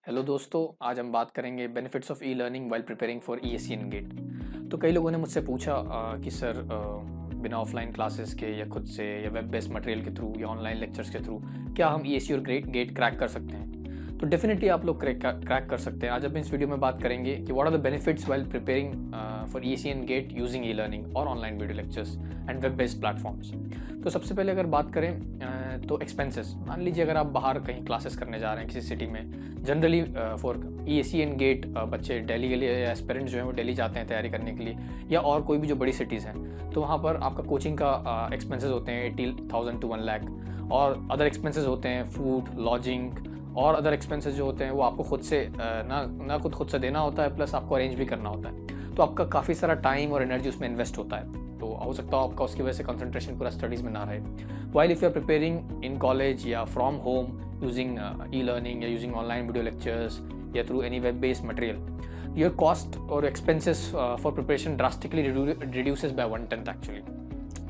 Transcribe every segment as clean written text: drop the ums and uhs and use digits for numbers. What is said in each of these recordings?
Hello दोस्तों, आज हम बात करेंगे benefits of e learning while preparing for ESC and GATE. तो कई लोगों ने मुझसे पूछा कि सर बिना ऑफलाइन क्लासेस के या खुद से या वेब बेस्ड मटेरियल के थ्रू या ऑनलाइन लेक्चर्स के थ्रू क्या हम ईएससी और गेट क्रैक कर सकते हैं। तो डेफिनेटली आप लोग क्रैक कर सकते हैं। आज हम इस वीडियो में बात करेंगे कि what are the benefits while preparing for ESC and GATE using e learning और online video lectures and web based platforms. तो सबसे पहले अगर बात करें तो एक्सपेंसेस, मान लीजिए अगर आप बाहर कहीं क्लासेस करने जा रहे हैं किसी सिटी में, generally for ESC and GATE बच्चे दिल्ली के लिए या एस्पिरेंट्स जो हैं वो दिल्ली जाते हैं तैयारी करने के लिए, या और कोई भी जो बड़ी सिटीज़ हैं, तो वहाँ पर आपका कोचिंग का एक्सपेंसेस होते हैं 80,000 to 1 लाख, और अदर एक्सपेंसेस होते हैं फूड, लॉजिंग और अदर एक्सपेंसेस जो होते हैं वो आपको खुद से खुद से देना होता है, प्लस आपको अरेंज भी करना होता है। तो आपका काफ़ी सारा टाइम और एनर्जी उसमें इन्वेस्ट होता है। तो हो सकता है आपका उसकी वजह से कंसंट्रेशन पूरा स्टडीज़ में ना रहे। While if you are preparing in college या from home using e learning या यूजिंग ऑनलाइन वीडियो लेक्चर्स या through any web based material, your cost और expenses for preparation drastically reduces by 1/10 actually.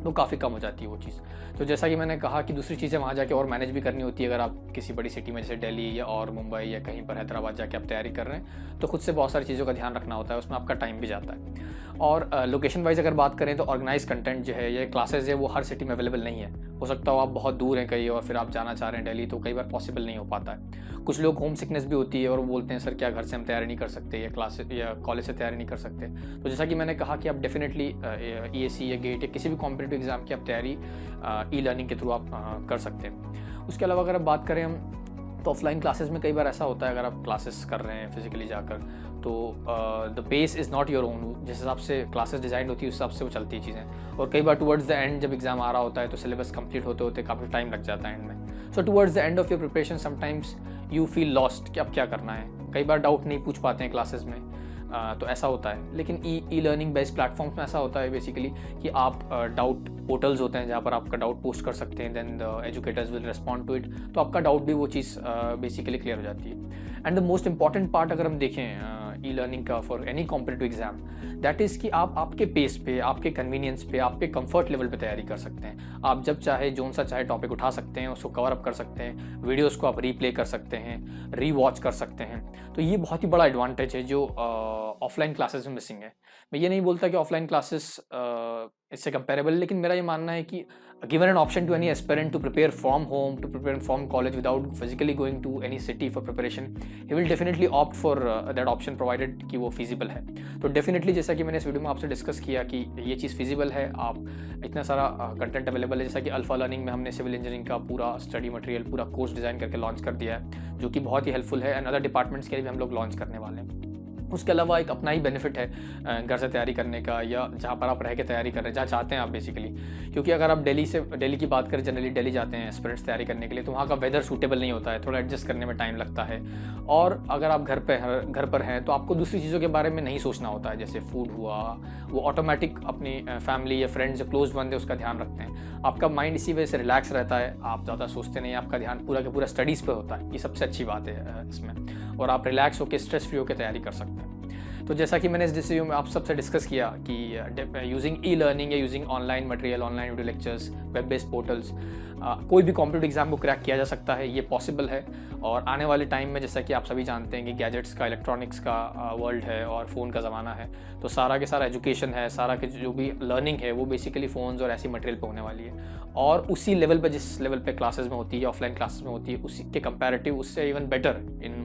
तो काफ़ी कम हो जाती है वो चीज़। तो जैसा कि मैंने कहा कि दूसरी चीज़ें वहाँ जाके और मैनेज भी करनी होती है। अगर आप किसी बड़ी सिटी में जैसे दिल्ली या और मुंबई या कहीं पर हैदराबाद जाके आप तैयारी कर रहे हैं, तो खुद से बहुत सारी चीज़ों का ध्यान रखना होता है, उसमें आपका टाइम भी जाता है। और लोकेशन वाइज अगर बात करें तो ऑर्गेनाइज कंटेंट जो है, ये क्लासेज है, वो हर सिटी में अवेलेबल नहीं है। हो सकता हो आप बहुत दूर हैं कहीं और फिर आप जाना चाह रहे हैं दिल्ली, तो कई बार पॉसिबल नहीं हो पाता है। कुछ लोग होम सिकनेस भी होती है और वो बोलते हैं सर क्या घर से हम तैयारी नहीं कर सकते या क्लासेस या कॉलेज से तैयारी नहीं कर सकते। तो जैसा कि मैंने कहा कि आप डेफिनेटली ईएससी या गेट या किसी भी कॉम्पिटिटिव एग्जाम की आप तैयारी ई लर्निंग के थ्रू आप कर सकते हैं। उसके अलावा अगर आप बात करें हम, तो ऑफलाइन क्लासेस में कई बार ऐसा होता है, अगर आप क्लासेस कर रहे हैं फिजिकली जाकर, तो the pace is not your own. जिस हिसाब से क्लासेस डिज़ाइन होती है उस हिसाब से वो चलती है चीज़ें, और कई बार टुवर्ड्स द एंड जब एग्जाम आ रहा होता है तो सिलेबस कंप्लीट होते होते काफ़ी टाइम लग जाता है एंड में। So towards the end of your preparation sometimes you feel lost कि अब क्या करना है। कई बार डाउट नहीं पूछ पाते हैं क्लासेस में, तो ऐसा होता है। लेकिन ई लर्निंग बेस्ड प्लेटफॉर्म्स में ऐसा होता है बेसिकली कि आप डाउट पोर्टल्स होते हैं जहाँ पर आपका डाउट पोस्ट कर सकते हैं, then the educators will respond to it, तो आपका डाउट भी वो चीज़ बेसिकली क्लियर हो जाती है। And the most important part अगर हम देखें ई लर्निंग का for any competitive exam, that is कि आप आपके पेस पे, आपके कन्वीनियंस पे, आपके कंफर्ट लेवल पे तैयारी कर सकते हैं। आप जब चाहे जोन सा चाहे टॉपिक उठा सकते हैं, उसको कवर अप कर सकते हैं, वीडियोस को आप रीप्ले कर सकते हैं, रीवॉच कर सकते हैं। तो ये बहुत ही बड़ा एडवांटेज है जो ऑफलाइन क्लासेस में मिसिंग है। मैं ये नहीं बोलता कि ऑफलाइन क्लासेस इससे कंपेरेबल, लेकिन मेरा ये मानना है कि given an option to any aspirant to prepare from home, to prepare from college without physically going to any city for preparation, he will definitely opt for that option provided कि वो feasible है। तो definitely जैसा कि मैंने इस video में आपसे डिस्कस किया कि ये चीज़ फिजिबल है, आप इतना सारा कंटेंट अवेलेबल है। जैसा कि अल्फा लर्निंग में हमने सिविल इंजीनियरिंग का पूरा स्टडी मटेरियल, पूरा कोर्स डिज़ाइन करके लॉन्च कर दिया है, जो कि बहुत ही हेल्पफुल है, एंड अदर डिपार्टमेंट्स के लिए भी हम लोग लॉन्च करने वाले हैं। उसके अलावा एक अपना ही बेनिफिट है घर से तैयारी करने का, या जहाँ पर आप रह के तैयारी कर रहे हैं, जहाँ चाहते हैं आप बेसिकली। क्योंकि अगर आप दिल्ली की बात करें, जनरली दिल्ली जाते हैं एस्पिरेंट्स तैयारी करने के लिए, तो वहाँ का वेदर सूटेबल नहीं होता है, थोड़ा एडजस्ट करने में टाइम लगता है। और अगर आप घर पर हैं तो आपको दूसरी चीज़ों के बारे में नहीं सोचना होता है, जैसे फूड हुआ, वो ऑटोमेटिक अपनी फैमिली या फ्रेंड्स जो क्लोज बंद है उसका ध्यान रखते हैं। आपका माइंड इसी वजह से रिलैक्स रहता है, आप ज़्यादा सोचते नहीं, आपका ध्यान पूरा का पूरा स्टडीज़ पे होता है। ये सबसे अच्छी बात है इसमें, और आप रिलैक्स होकर स्ट्रेस फ्री होकर तैयारी कर सकते हैं। तो जैसा कि मैंने इस वीडियो में आप सबसे डिस्कस किया कि यूजिंग ई लर्निंग या using online material, online video lectures, web based portals, कोई भी कॉम्पिटिटिव एग्जाम को क्रैक किया जा सकता है, ये पॉसिबल है। और आने वाले टाइम में जैसा कि आप सभी जानते हैं कि गैजेट्स का, इलेक्ट्रॉनिक्स का वर्ल्ड है और फ़ोन का ज़माना है, तो सारा के सारा एजुकेशन है, सारा के जो भी लर्निंग है वो बेसिकली फ़ोन्स और ऐसी मटेरियल पे होने वाली है। और उसी लेवल पे, जिस लेवल पे क्लासेस में होती है, ऑफलाइन क्लासेस में होती है, उसी के कंपैरेटिव उससे even better in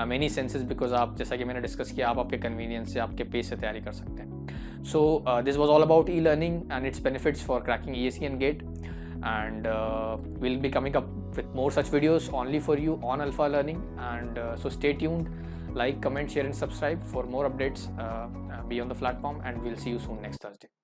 many senses, because आप, जैसा कि मैंने डिस्कस किया, आप आपके कन्वीनियंस से, आपके पेस से तैयारी कर सकते हैं। So this was all about e learning and its benefits for cracking ESC and GATE, and we'll be coming up with more such videos only for you on Alpha Learning, and so stay tuned, like, comment, share and subscribe for more updates beyond the platform, and we'll see you soon next Thursday.